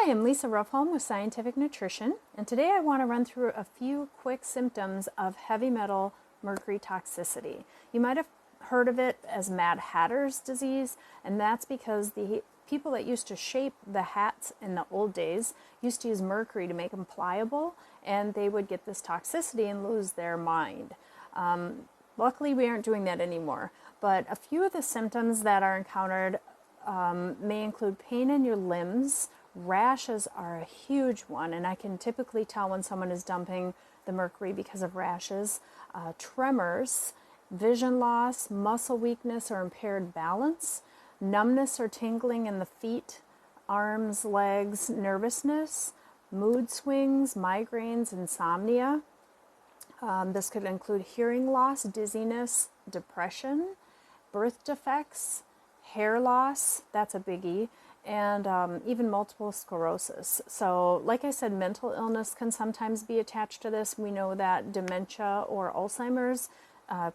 Hi, I'm Lisa Ruffholm with Scientific Nutrition, and today I want to run through a few quick symptoms of heavy metal mercury toxicity. You might have heard of it as Mad Hatter's disease, and that's because the people that used to shape the hats in the old days used to use mercury to make them pliable, and they would get this toxicity and lose their mind. Luckily, we aren't doing that anymore, but a few of the symptoms that are encountered may include pain in your limbs. Rashes are a huge one, and I can typically tell when someone is dumping the mercury because of rashes. Tremors, vision loss, muscle weakness or impaired balance, numbness or tingling in the feet, arms, legs, nervousness, mood swings, migraines, insomnia. This could include hearing loss, dizziness, depression, birth defects, hair loss, that's a biggie, and even multiple sclerosis. So like I said, mental illness can sometimes be attached to this. We know that dementia or Alzheimer's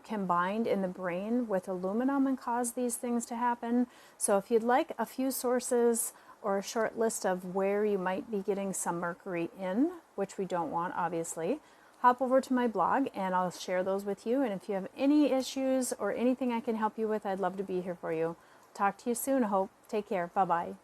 can bind in the brain with aluminum and cause these things to happen. So if you'd like a few sources or a short list of where you might be getting some mercury in, which we don't want obviously, hop over to my blog and I'll share those with you. And if you have any issues or anything I can help you with, I'd love to be here for you. Talk to you soon, Hope. Take care. Bye-bye.